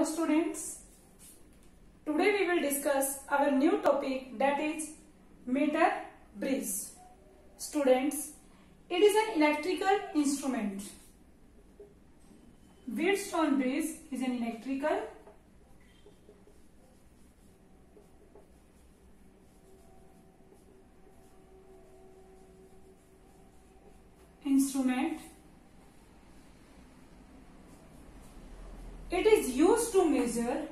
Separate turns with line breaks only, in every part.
students, today we will discuss our new topic, that is meter bridge. Students, it is an electrical instrument. Wheatstone bridge is an electrical instrument. It is used to measure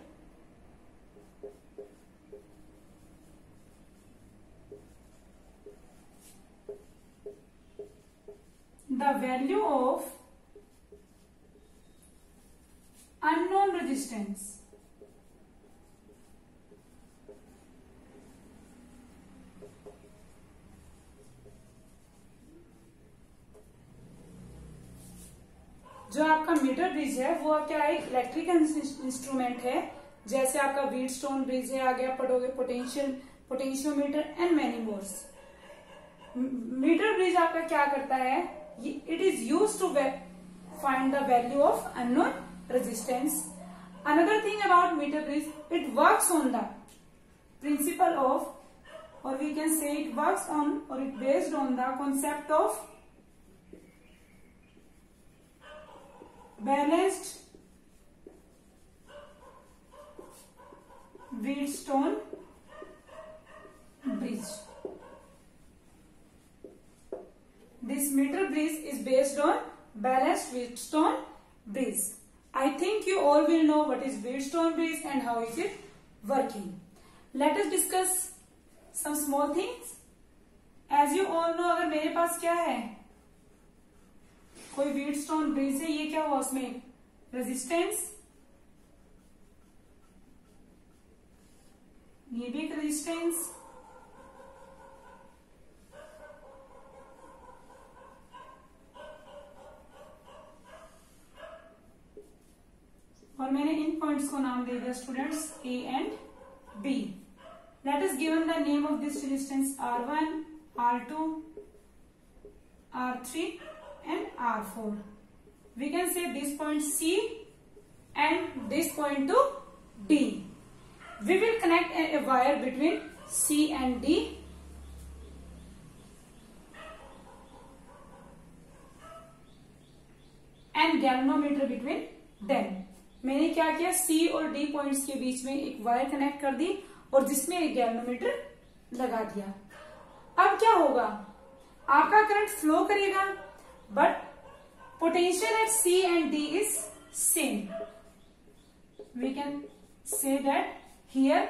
the value of unknown resistance. जो आपका metre bridge है वो क्या एक electrical instrument है, जैसे आपका Wheatstone bridge है, आगे आप पढ़ोगे potentiometer and many mores. Metre bridge आपका क्या करता है, it is used to find the value of unknown resistance. Another thing about metre bridge, it works on the principle of, और we can say it works on और it based on the concept of balanced Wheatstone bridge. This meter bridge is based on balanced Wheatstone bridge. I think you all will know what is Wheatstone bridge and how is it working. Let us discuss some small things. As you all know, अगर मेरे पास क्या है, कोई Wheatstone bridge है, ये क्या हुआ उसमें रेजिस्टेंस, ये भी एक रेजिस्टेंस, और मैंने इन पॉइंट्स को नाम दे दिया students A and B. Let us given the name of this resistance R1, R2, R3 and R4. We can say this point C and this point to D. We will connect a wire between C and D. And galvanometer between them. मैंने क्या किया, C और D points के बीच में एक wire connect कर दी और जिसमें एक गैल्वेनोमीटर लगा दिया. अब क्या होगा, आपका करंट फ्लो करेगा, but potential at C and D is same. We can say that here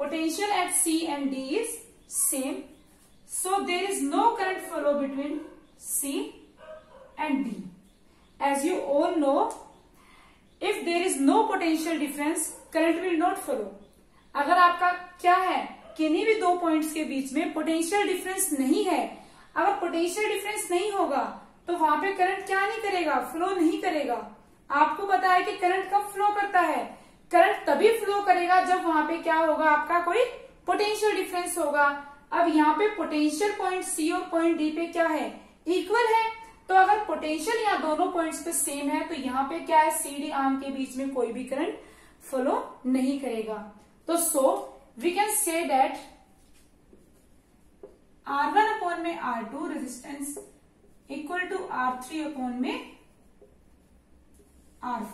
potential at C and D is same. So there is no current flow between C and D. As you all know, if there is no potential difference, current will not flow. अगर आपका क्या है, किन्हीं भी दो points के बीच में potential difference नहीं है, अगर पोटेंशियल डिफरेंस नहीं होगा तो वहां पे करंट क्या नहीं करेगा, फ्लो नहीं करेगा. आपको पता है कि करंट कब फ्लो करता है, करंट तभी फ्लो करेगा जब वहां पे क्या होगा, आपका कोई पोटेंशियल डिफरेंस होगा. अब यहाँ पे पोटेंशियल पॉइंट सी और पॉइंट डी पे क्या है, इक्वल है. तो अगर पोटेंशियल यहाँ दोनों पॉइंट्स पे सेम है तो यहाँ पे क्या है, सी डी आर्म के बीच में कोई भी करंट फ्लो नहीं करेगा. तो so we can say that R1 upon में R2 resistance equal to R3 upon में R4.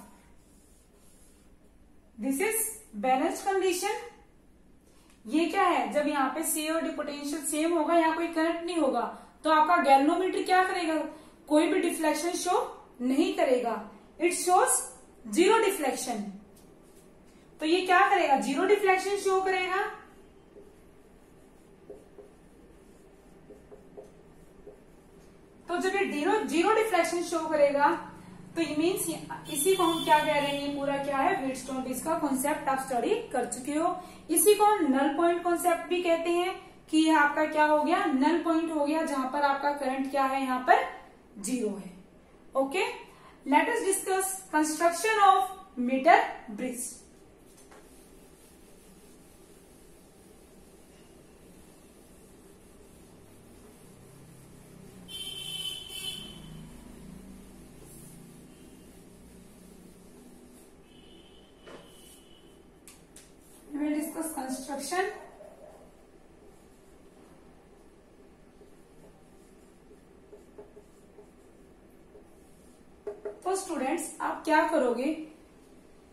This is balanced condition. ये क्या है, जब यहाँ पे C और D पोटेंशियल सेम होगा, यहाँ कोई करंट नहीं होगा, तो आपका गैल्वेनोमीटर क्या करेगा, कोई भी डिफ्लेक्शन शो नहीं करेगा. It shows zero deflection. तो ये क्या करेगा, जीरो डिफ्लेक्शन शो करेगा. तो जब ये जीरो डिफ्लेक्शन शो करेगा तो ये मीन्स इसी को हम क्या कह रहे हैं, ये पूरा क्या है, व्हीटस्टोन ब्रिज का कॉन्सेप्ट आप स्टडी कर चुके हो. इसी को हम नल पॉइंट कॉन्सेप्ट भी कहते हैं कि ये आपका क्या हो गया, नल पॉइंट हो गया, जहां पर आपका करंट क्या है, यहाँ पर जीरो है. Okay, let us discuss construction of metre bridge. Section. तो स्टूडेंट्स आप क्या करोगे,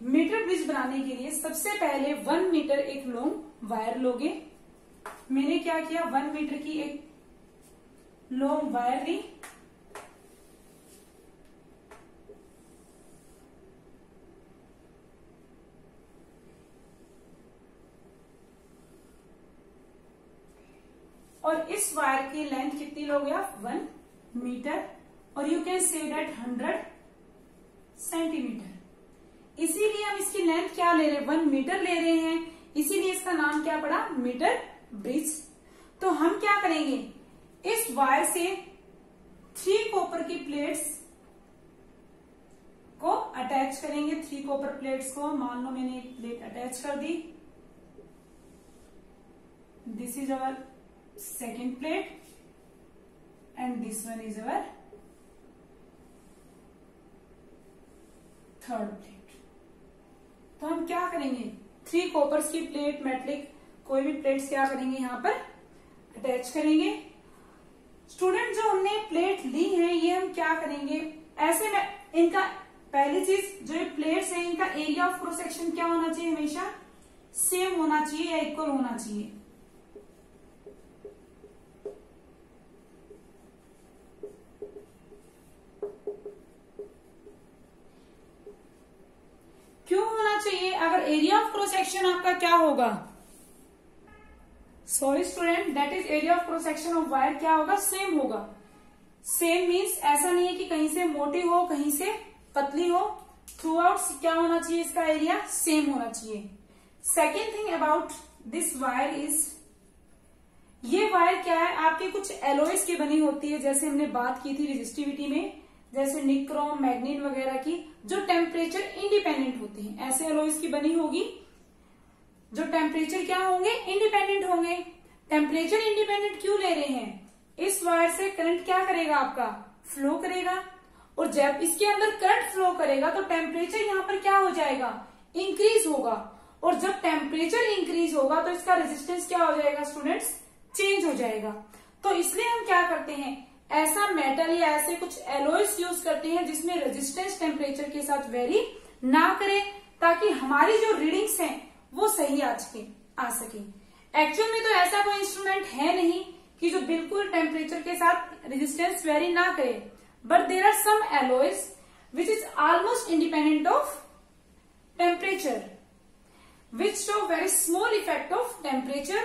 मीटर ब्रिज बनाने के लिए सबसे पहले 1 मीटर एक लॉन्ग वायर लोगे। मैंने क्या किया, 1 मीटर की एक लॉन्ग वायर ली। और इस वायर की लेंथ कितनी लोगे आप, 1 मीटर, और you can say that 100 centimetre. इसीलिए हम इसकी लेंथ क्या ले रहे हैं, 1 मीटर ले रहे हैं, इसीलिए इसका नाम क्या पड़ा, मीटर ब्रिज। तो हम क्या करेंगे, इस वायर से 3 कॉपर की प्लेट्स को अटैच करेंगे। 3 कॉपर प्लेट्स को, मान लो मैंने एक प्लेट अटैच कर दी। This is our second plate and this one is our third plate. तो हम क्या करेंगे, 3 कॉपर्स की प्लेट, मेटलिक कोई भी प्लेट्स क्या करेंगे, यहां पर अटैच करेंगे। स्टूडेंट जो हमने प्लेट ली है ये हम क्या करेंगे, ऐसे में इनका पहली चीज, जो ये प्लेट्स है इनका एरिया ऑफ क्रॉस सेक्शन क्या होना चाहिए, हमेशा सेम होना चाहिए या इक्वल होना चाहिए। क्यों होना चाहिए, अगर एरिया ऑफ क्रॉस सेक्शन आपका क्या होगा, sorry student, that is area of cross section of wire क्या होगा, सेम होगा। सेम मीन्स ऐसा नहीं है कि कहीं से मोटी हो कहीं से पतली हो, थ्रू आउट क्या होना चाहिए, इसका एरिया सेम होना चाहिए। Second thing about this wire is, ये वायर क्या है, आपके कुछ एलॉयज की बनी होती है, जैसे हमने बात की थी रेजिस्टिविटी में, जैसे निक्रोम, मैग्नीन वगैरह की, जो टेम्परेचर इंडिपेंडेंट होते हैं, ऐसे एलॉयज की बनी होगी जो टेम्परेचर क्या होंगे, इंडिपेंडेंट होंगे। टेम्परेचर इंडिपेंडेंट क्यों ले रहे हैं, इस वायर से करंट क्या करेगा, आपका फ्लो करेगा, और जब इसके अंदर करंट फ्लो करेगा तो टेम्परेचर यहाँ पर क्या हो जाएगा, इंक्रीज होगा, और जब टेम्परेचर इंक्रीज होगा तो इसका रेजिस्टेंस क्या हो जाएगा स्टूडेंट्स, चेंज हो जाएगा। तो इसलिए हम क्या करते हैं, ऐसा मेटल या ऐसे कुछ एलॉयज यूज करते हैं जिसमें रेजिस्टेंस टेम्परेचर के साथ वेरी ना करे, ताकि हमारी जो रीडिंग्स हैं वो सही आ सके। एक्चुअल में तो ऐसा कोई इंस्ट्रूमेंट है नहीं कि जो बिल्कुल टेम्परेचर के साथ रेजिस्टेंस वेरी ना करे, but there are some alloys which is almost independent of temperature, which show very small effect of temperature.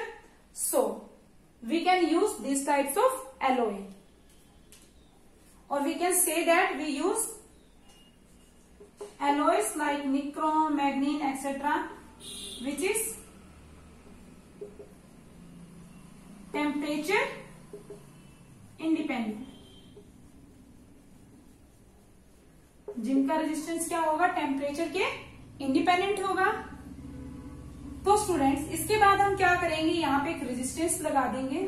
So we can use these types of alloy, or we can say that we use alloys like nichrome, manganese, etc., which is temperature independent, जिनका resistance क्या होगा, temperature के independent होगा। तो students इसके बाद हम क्या करेंगे, यहां पे एक रेजिस्टेंस लगा देंगे,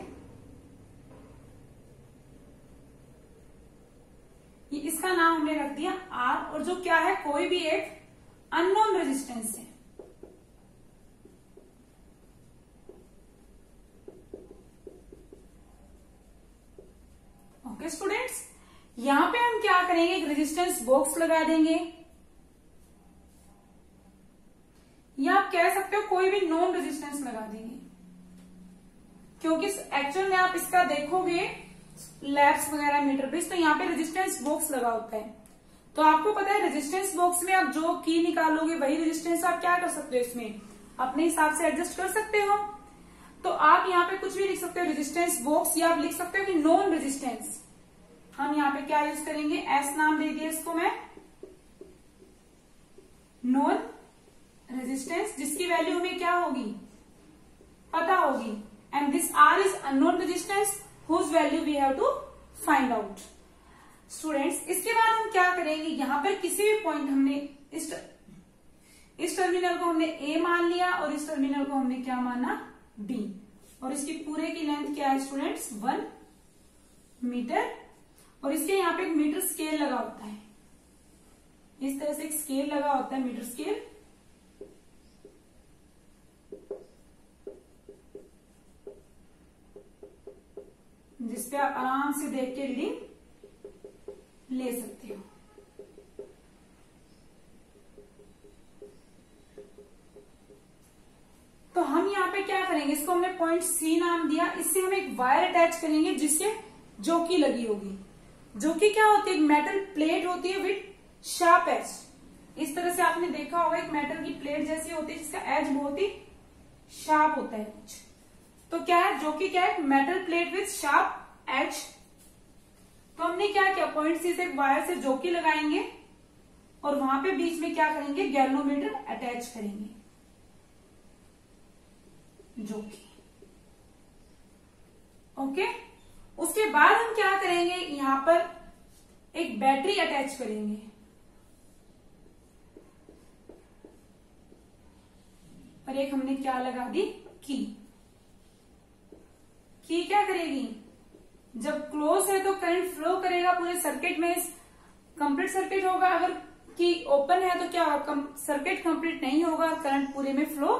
ये इसका नाम हमने रख दिया R, और जो क्या है, कोई भी एक अननोन रेजिस्टेंस है। ओके स्टूडेंट्स, यहां पे हम क्या करेंगे, एक रेजिस्टेंस बॉक्स लगा देंगे, या आप कह सकते हो कोई भी नॉन रेजिस्टेंस लगा देंगे, क्योंकि एक्चुअल में आप इसका देखोगे लैब्स वगैरह मीटर ब्रिज, तो यहाँ पे रेजिस्टेंस बॉक्स लगा होता है। तो आपको पता है रेजिस्टेंस बॉक्स में आप जो की निकालोगे वही रेजिस्टेंस आप क्या कर सकते हो, इसमें अपने हिसाब से एडजस्ट कर सकते हो। तो आप यहाँ पे कुछ भी लिख सकते हो, रेजिस्टेंस बॉक्स, या आप लिख सकते हो कि नॉन रेजिस्टेंस। हम यहाँ पे क्या यूज करेंगे, एस नाम दे दिया इसको मैं, नॉन रेजिस्टेंस, जिसकी वैल्यू हमें क्या होगी, पता होगी, and this R is unknown resistance whose value we have to find out. Students इसके बाद हम क्या करेंगे, यहां पर किसी भी पॉइंट हमने इस टर्मिनल को हमने ए मान लिया, और इस टर्मिनल को हमने क्या माना, बी, और इसकी पूरे की लेंथ क्या है स्टूडेंट्स, 1 मीटर, और इसके यहाँ पे एक मीटर स्केल लगा होता है, इस तरह से एक स्केल लगा होता है, मीटर स्केल। पे आप आराम से देख के रीडिंग ले सकते हो। तो हम यहाँ पे क्या करेंगे, इसको हमने पॉइंट सी नाम दिया, इससे हम एक वायर अटैच करेंगे जिससे जोकी लगी होगी। जोकी क्या होती है, एक मेटल प्लेट होती है विथ शार्प एज। इस तरह से आपने देखा होगा एक मेटल की प्लेट जैसी होती है जिसका एज बहुत ही शार्प होता है कुछ। तो क्या है, जोकी क्या है, metal plate with sharp edge. तो हमने क्या किया, पॉइंट सी से एक वायर से जोकी लगाएंगे और वहां पे बीच में क्या करेंगे, गैल्वेनोमीटर अटैच करेंगे, जोकी। ओके, उसके बाद हम क्या करेंगे, यहां पर एक बैटरी अटैच करेंगे। और एक हमने क्या लगा दी, की। की क्या करेगी, जब क्लोज है तो करंट फ्लो करेगा पूरे सर्किट में, कंप्लीट सर्किट होगा। अगर की ओपन है तो क्या सर्किट कंप्लीट नहीं होगा, करंट पूरे में फ्लो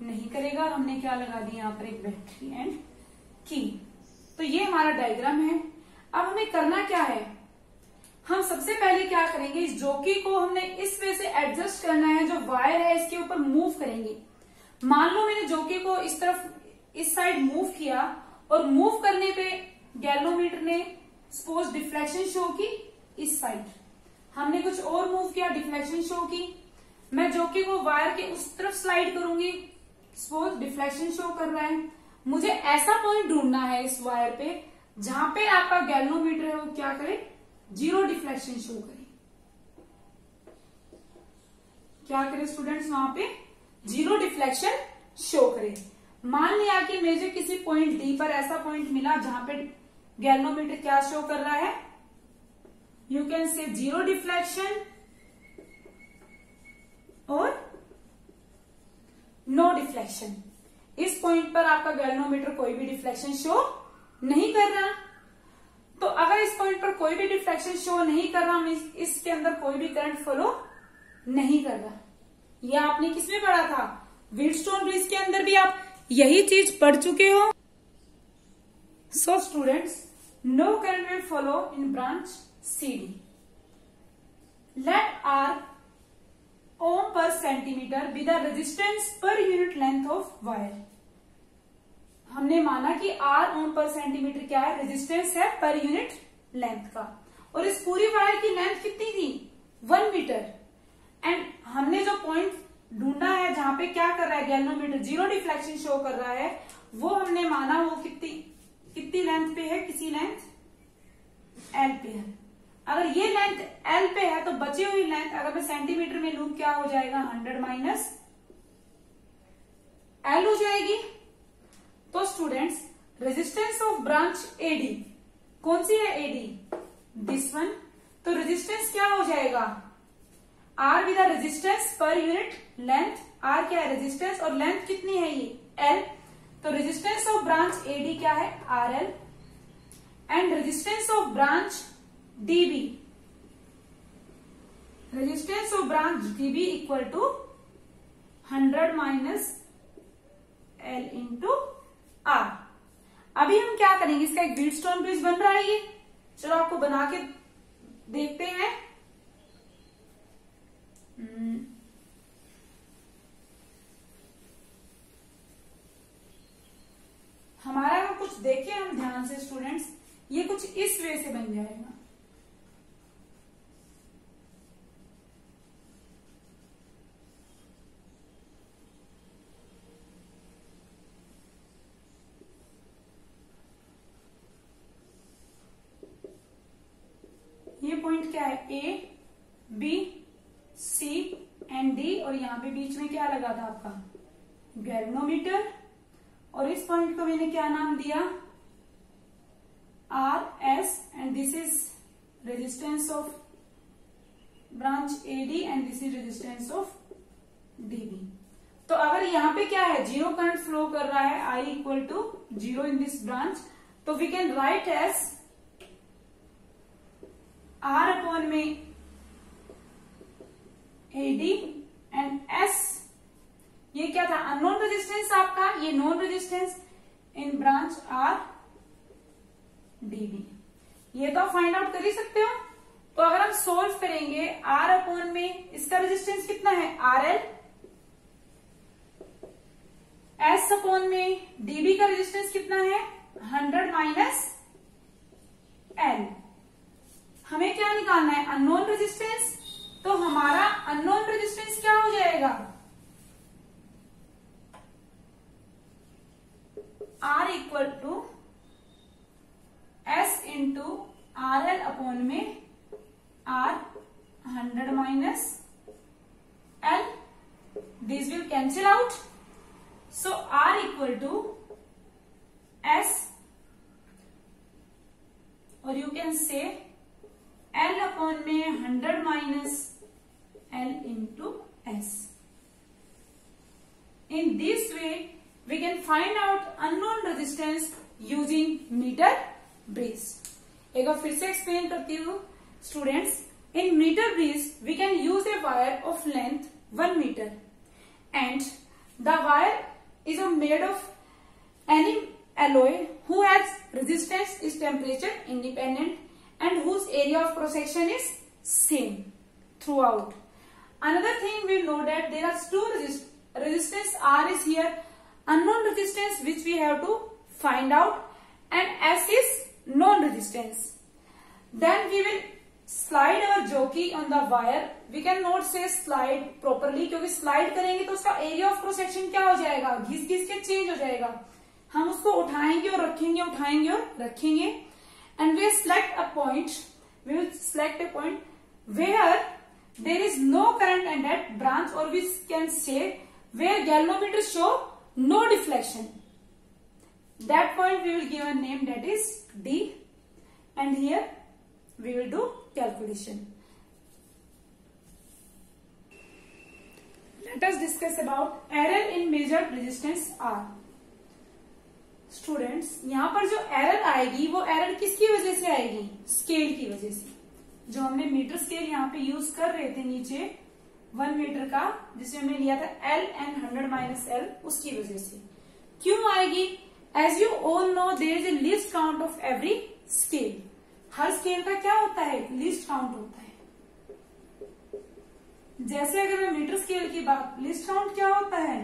नहीं करेगा। और हमने क्या लगा दी यहाँ पर, एक बैटरी एंड की। तो ये हमारा डायग्राम है। अब हमें करना क्या है, हम सबसे पहले क्या करेंगे, इस जोकी को हमने इस वे से एडजस्ट करना है, जो वायर है इसके ऊपर मूव करेंगे। मान लो मैंने जोकी को इस तरफ, इस साइड मूव किया और मूव करने पे गैल्वेनोमीटर ने सपोज डिफ्लेक्शन शो की इस साइड, हमने कुछ और मूव किया, डिफ्लेक्शन शो की। मैं जोकी को वायर के उस तरफ स्लाइड करूंगी, सपोज डिफ्लेक्शन शो कर रहा है। मुझे ऐसा पॉइंट ढूंढना है इस वायर पे जहां पे आपका गैल्वेनोमीटर है वो क्या करे, जीरो डिफ्लेक्शन शो करे। क्या करे स्टूडेंट्स, वहां पे जीरो डिफ्लेक्शन शो करे। मान लिया कि मुझे किसी पॉइंट डी पर ऐसा पॉइंट मिला जहां पे गैल्वेनोमीटर क्या शो कर रहा है, यू कैन से जीरो डिफ्लेक्शन और नो डिफ्लेक्शन। इस पॉइंट पर आपका गैल्वेनोमीटर कोई भी डिफ्लेक्शन शो नहीं कर रहा। तो अगर इस पॉइंट पर कोई भी डिफ्लेक्शन शो नहीं कर रहा, इसके अंदर कोई भी करंट फ्लो नहीं कर रहा। यह आपने किसमें पढ़ा था, व्हीटस्टोन ब्रिज के अंदर भी आप यही चीज पढ़ चुके हो। So students, no current will flow in branch CD। Let R ohm per centimetre with the resistance per unit length of wire. हमने माना कि R ओम पर सेंटीमीटर क्या है, रेजिस्टेंस है पर यूनिट लेंथ का। और इस पूरी वायर की लेंथ कितनी थी, 1 मीटर। एंड हमने जो पॉइंट ढूंढा है जहां पे क्या कर रहा है गैल्वेनोमीटर, जीरो डिफ्लेक्शन शो कर रहा है, वो हमने माना वो कितनी लेंथ पे है, किसी लेंथ L पे है। अगर ये लेंथ L पे है तो बची हुई लेंथ अगर मैं सेंटीमीटर में लूँ क्या हो जाएगा, 100 माइनस L हो जाएगी। तो students, resistance of branch AD कौन सी है, AD, दिस वन। तो रेजिस्टेंस क्या हो जाएगा, R with resistance per unit length. R क्या है, रेजिस्टेंस, और लेंथ कितनी है ये, L। तो रेजिस्टेंस ऑफ ब्रांच AD क्या है, RL। And resistance of branch DB, resistance of branch DB equal to 100 minus L into R। अभी हम क्या करेंगे, इसका एक व्हीटस्टोन ब्रिज बन रहा है ये, चलो आपको बना के देखते हैं। हमारा अगर कुछ देखें हम ध्यान से स्टूडेंट्स, ये कुछ इस वे से बन जाएगा। ये पॉइंट क्या है, A, B, C and D, और यहां पे बीच में क्या लगा था आपका गैल्वेनोमीटर। और इस पॉइंट को मैंने क्या नाम दिया, R, S, and this is resistance of branch AD and this is resistance of DB। तो अगर यहाँ पे क्या है, जीरो करंट फ्लो कर रहा है, I equal to 0 in this branch, तो we can write as R upon में AD एंड S, ये क्या था, अननोन रेजिस्टेंस आपका, ये known resistance in branch R dB। ये तो आप फाइंड आउट कर ही सकते हो। तो अगर हम सोल्व करेंगे R अपॉन में इसका रेजिस्टेंस कितना है RL, S अपॉन में dB का रेजिस्टेंस कितना है 100 माइनस L। हमें क्या निकालना है अननोन रेजिस्टेंस। तो हमारा अननोन रेजिस्टेंस क्या हो जाएगा R equal to S into RL upon में R 100 minus L। This will cancel out. So R equal to S और you can say L upon में 100 minus L into S। In this way we can find out unknown resistance using meter bridge। एक बार फिर से explain करती हूँ students. In metre bridge we can use a wire of length 1 metre and the wire is made of any alloy who has resistance is temperature independent and whose area of cross section is same throughout। Another thing we know that there are two resistance R is here, unknown resistance which we have to find out, and S is known resistance। Then we will slide our jockey on the wire। We cannot say slide properly क्योंकि slide करेंगे तो उसका area of cross section क्या हो जाएगा घिस घिस के चेंज हो जाएगा। हम उसको उठाएंगे और रखेंगे, उठाएंगे और रखेंगे। And we select a point, we will select a point where there is no current in that branch, or we can say where galvanometer show no deflection। That point we will give a name that is D, and here we will do calculation। Let us discuss about error in measured resistance R। Students यहाँ पर जो error आएगी वो error किसकी वजह से आएगी scale की वजह से। जो हमने मीटर स्केल यहाँ पे यूज कर रहे थे नीचे 1 मीटर का जिसमें हमने लिया था L and 100 माइनस L, उसकी वजह से क्यों आएगी। As you all know there is a least count of every scale. हर स्केल का क्या होता है लीस्ट काउंट होता है। जैसे अगर मैं मीटर स्केल की बात, लीस्ट काउंट क्या होता है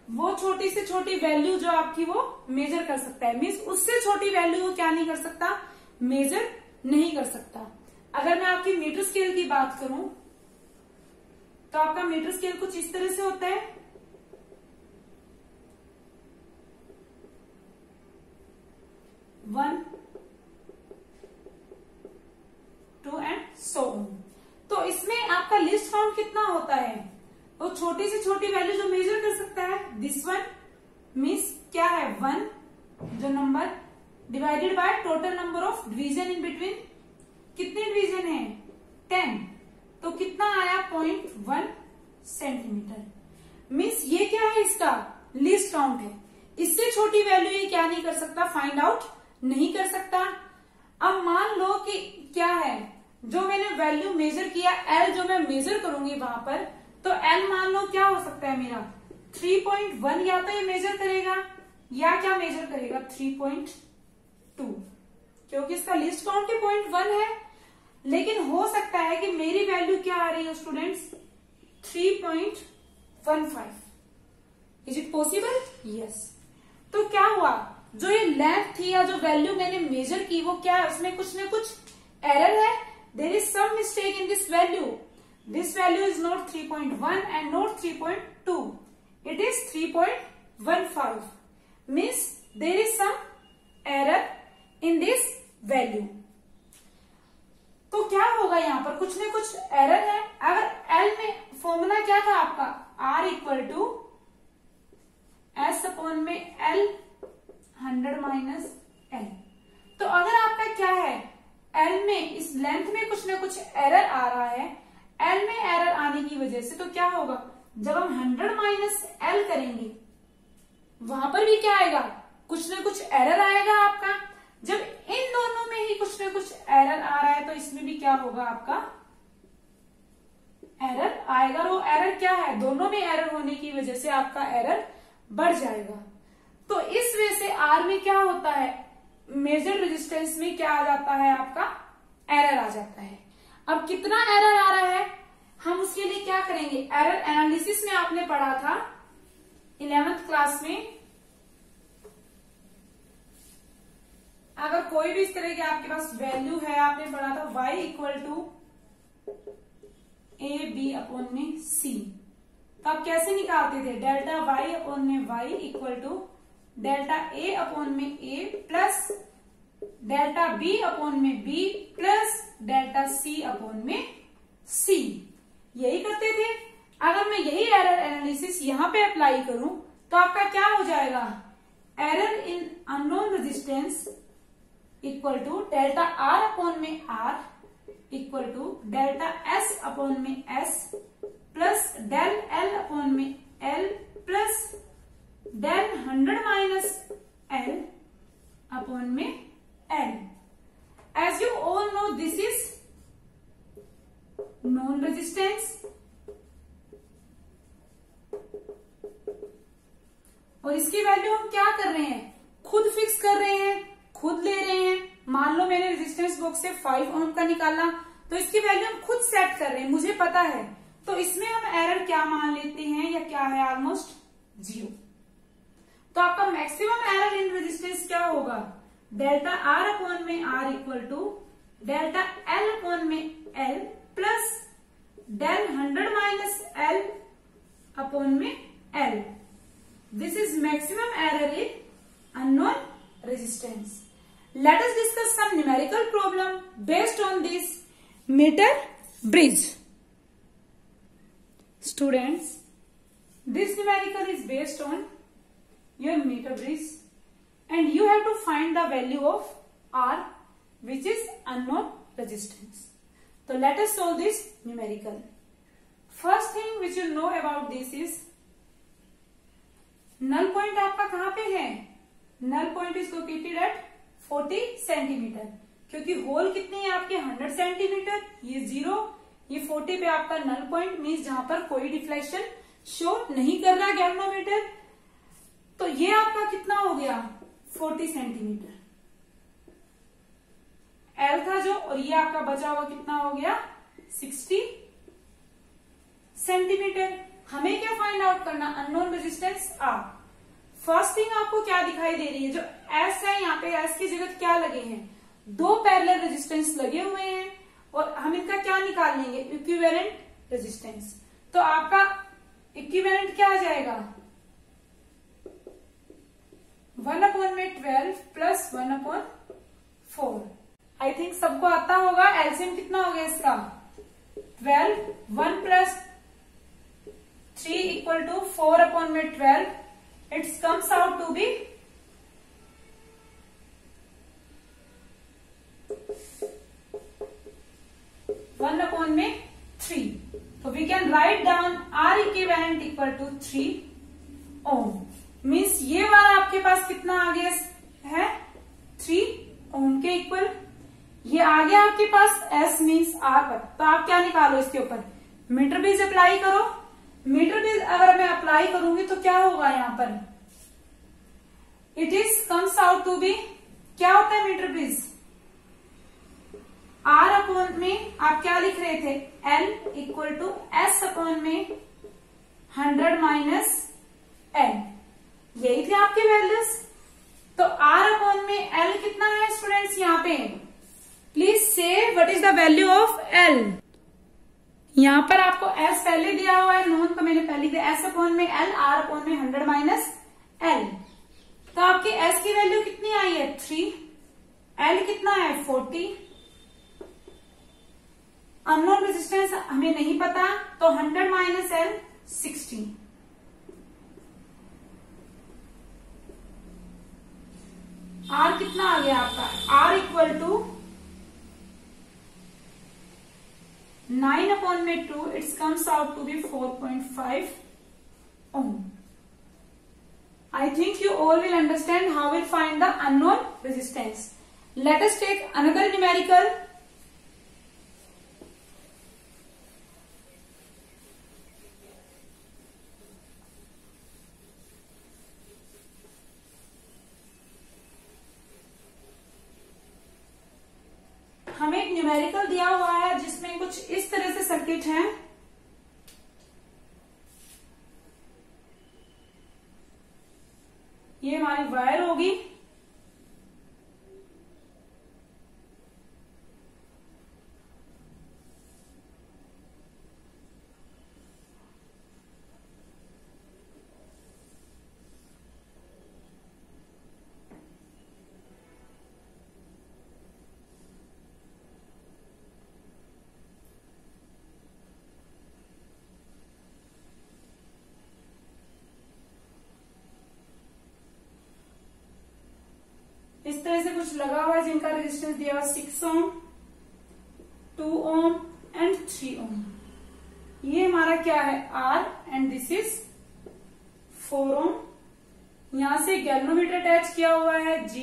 वो छोटी से छोटी वैल्यू जो आपकी वो मेजर कर सकता है। मीन्स उससे छोटी वैल्यू वो क्या नहीं कर सकता मेजर नहीं कर सकता। अगर मैं आपकी मीटर स्केल की बात करूं तो आपका मीटर स्केल कुछ इस तरह से होता है। 1, 2 and so on। तो इसमें आपका लिस्ट काउंट कितना होता है और छोटी से छोटी वैल्यू जो मेजर कर सकता है दिस वन मीन्स क्या है 1 जो number divided by total number of division in between. कितने डिवीजन है 10, तो कितना आया 0.1 सेंटीमीटर। मीन्स ये क्या है इसका लीस्ट काउंट है। इससे छोटी वैल्यू ये क्या नहीं कर सकता फाइंड आउट नहीं कर सकता। अब मान लो कि क्या है जो मैंने वैल्यू मेजर किया L जो मैं मेजर करूंगी वहां पर, तो L मान लो क्या हो सकता है मेरा 3.1 या तो ये मेजर करेगा या क्या मेजर करेगा 3.2 क्योंकि इसका लिस्ट काउंट के 0.1 है। लेकिन हो सकता है कि मेरी वैल्यू क्या आ रही है students 3.15। Is it possible yes. तो क्या हुआ जो ये लेंथ थी या जो वैल्यू मैंने मेजर की वो क्या है उसमें कुछ न कुछ एरर है। There is some mistake in this value. This value is not 3.1 and not 3.2. It is 3.15. Means there is some error in this value. तो क्या होगा यहाँ पर कुछ न कुछ एरर है। अगर L में फॉर्मूला क्या था आपका R equal to S upon में L 100 माइनस L। तो अगर आपका क्या है L में इस लेंथ में कुछ न कुछ एरर आ रहा है, L में एरर आने की वजह से तो क्या होगा जब हम 100 माइनस L करेंगे वहां पर भी क्या आएगा कुछ न कुछ एरर आएगा आपका। जब इन दोनों में ही कुछ न कुछ एरर आ रहा है तो इसमें भी क्या होगा आपका एरर आएगा। वो एरर क्या है दोनों में एरर होने की वजह से आपका एरर बढ़ जाएगा। तो इस वजह से R में क्या होता है मेजर रेजिस्टेंस में क्या आ जाता है, आपका एरर आ जाता है। अब कितना एरर आ रहा है, हम उसके लिए क्या करेंगे, एरर एनालिसिस में आपने पढ़ा था 11th क्लास में, अगर कोई भी इस तरह के आपके पास वैल्यू है, आपने पढ़ा था y equal to a b upon में सी, तो आप कैसे निकालते थे, डेल्टा y अपॉन में y equal to delta a upon में a plus delta b upon में b plus delta c upon में c, यही करते थे। अगर मैं यही एरर एनालिसिस यहां पे अप्लाई करूं तो आपका क्या हो जाएगा, error in unknown resistance equal to delta r upon में r equal to delta s upon में s plus del l upon में l plus del 100 minus l upon में l। As you all know, this is known resistance, और इसकी value हम क्या कर रहे हैं, खुद फिक्स कर रहे हैं, खुद ले रहे हैं। मान लो मैंने रेजिस्टेंस बॉक्स से 5 ओम का निकाला, तो इसकी वैल्यू हम खुद सेट कर रहे हैं, मुझे पता है, तो इसमें हम एरर क्या मान लेते हैं, या क्या है, ऑलमोस्ट 0। तो आपका मैक्सिमम एरर इन रेजिस्टेंस क्या होगा, डेल्टा आर अपॉन में R equal to delta L upon में L plus del 100 minus L upon में L. This is maximum error in unknown resistance. Let us discuss some numerical problem based on this meter bridge. Students, this numerical is based on your meter bridge and you have to find the value of R, which is unknown resistance. So let us solve this numerical. First thing which you know about this is null point आपका कहाँ पे है, null point is located at 40 centimetre, क्योंकि whole कितने हैं आपके 100 centimetre, ये 0, ये 40 पे आपका नल पॉइंट मीन्स जहां पर कोई डिफ्लेक्शन शो नहीं कर रहा गैल्वेनोमीटर, तो ये आपका कितना हो गया 40 सेंटीमीटर एल था जो, और ये आपका बचा हुआ कितना हो गया 60 सेंटीमीटर। हमें क्या फाइंड आउट करना, unknown resistance R. First thing आपको क्या दिखाई दे रही है, जो एस है यहाँ पे एस की जगह क्या लगे हैं, 2 पैरेलल रेजिस्टेंस लगे हुए हैं, और हम इनका क्या निकाल लेंगे, इक्विवेलेंट रेजिस्टेंस। तो आपका इक्विवेलेंट क्या आ जाएगा 1/12 प्लस 1/4। आई थिंक सबको आता होगा, एलसीएम कितना हो गया इसका 12, 1 plus 3 equal to 4/12, it comes out to be 1/3. So we can write down R equivalent equal to 3 ohm. Means ये वाला आपके पास कितना आ गया है 3 ओम के इक्वल, ये आ गया आपके पास S मीन्स R पर। तो आप क्या निकालो इसके ऊपर, मीटर बेस अप्लाई करो। मीटर बेस अगर मैं अप्लाई करूंगी तो क्या होगा यहाँ पर, it is comes out to be, क्या होता है मीटर बेस, R अपॉन में आप क्या लिख रहे थे L equal to S upon में 100 माइनस L, यही थे आपके वैल्यूज। तो R अपॉन में L कितना है स्टूडेंट्स, यहाँ पे प्लीज से what is the value of L। यहाँ पर आपको S पहले दिया हुआ है नोन, तो मैंने पहले दिया S अपॉन में L, R अपॉन में 100 माइनस L। तो आपकी S की वैल्यू कितनी आई है 3, L कितना है 40, अननोन रेजिस्टेंस हमें नहीं पता, तो 100 माइनस L 60। R कितना आ गया आपका, R equal to 9/2, it comes out to be 4.5 ohm. I think you all will understand how we'll find the unknown resistance. Let us take another numerical. Numerical दिया हुआ है जिसमें कुछ इस तरह से सर्किट है। ये हमारी वायर होगी, इस तरह से कुछ लगा हुआ है जिनका रेजिस्टेंस दिया हुआ 6 ओम, 2 ओम एंड 3 ओम। ये हमारा क्या है R एंड दिस इज 4 ओम। यहां से गैल्वेनोमीटर अटैच किया हुआ है G।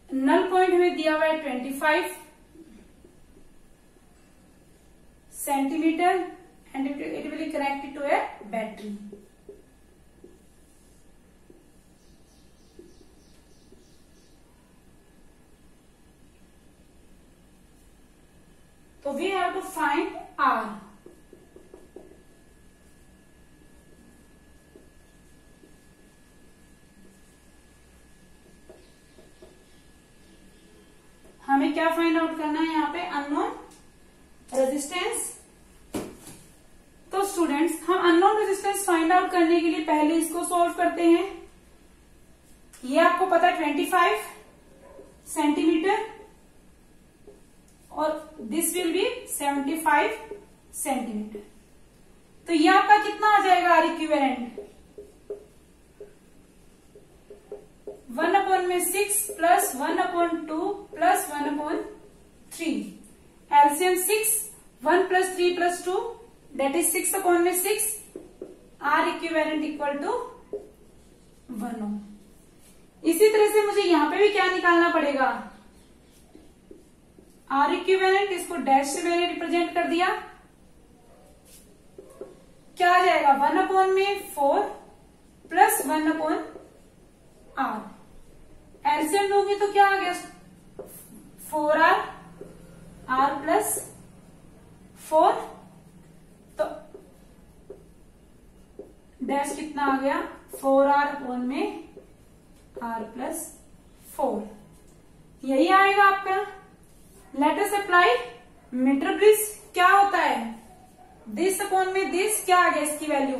नल पॉइंट हमें दिया हुआ है 25 centimetre and it will connected to a battery. So we have to find R. हमें क्या फाइंड आउट करना है यहाँ पे? Unknown resistance. तो स्टूडेंट्स हम अननोन रेजिस्टेंस फाइंड आउट करने के लिए पहले इसको सॉल्व करते हैं। ये आपको पता है 25 सेंटीमीटर और दिस विल बी 75 सेंटीमीटर। तो ये आपका कितना आ जाएगा R equivalent? 1/6 plus 1/2 plus 1/3। LCM 6, 1 plus 3 plus 2 that is 6/6। R equivalent equal to 1 ohm. इसी तरह से मुझे यहां पे भी क्या निकालना पड़ेगा? आर इक्विवेलेंट, इसको डैश से मैंने रिप्रेजेंट कर दिया। क्या आ जाएगा? 1/4 प्लस 1/r। एलसीएम लोगे तो क्या आ गया? 4r, r plus 4। तो डैश कितना आ गया? 4r/r plus 4। यही आएगा आपका। Let us apply metre bridge. क्या होता है? दिस अपॉन में दिस क्या आ गया? इसकी वैल्यू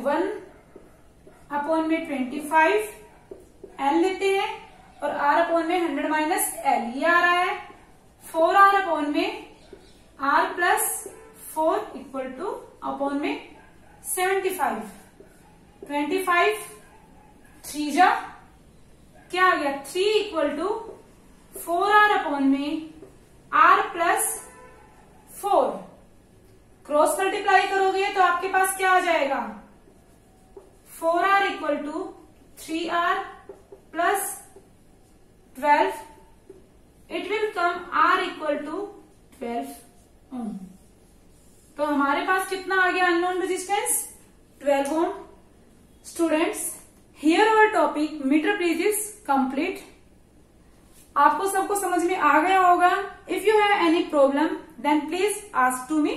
1/25 एल लेते हैं और r अपॉन में 100 माइनस एल ये आ रहा है। 4r अपॉन में r plus 4 equal to upon में 75। 25 3 जा क्या आ गया? 3 इक्वल टू 4r अपॉन में r प्लस 4। क्रॉस मल्टीप्लाई करोगे तो आपके पास क्या आ जाएगा? 4r equal to 3r plus 12। It will come r equal to 12 ohm. तो हमारे पास कितना आ गया unknown resistance? 12 ohm. Students, here our topic metre bridge is complete. आपको सबको समझ में आ गया होगा। If you have any problem then please ask to me.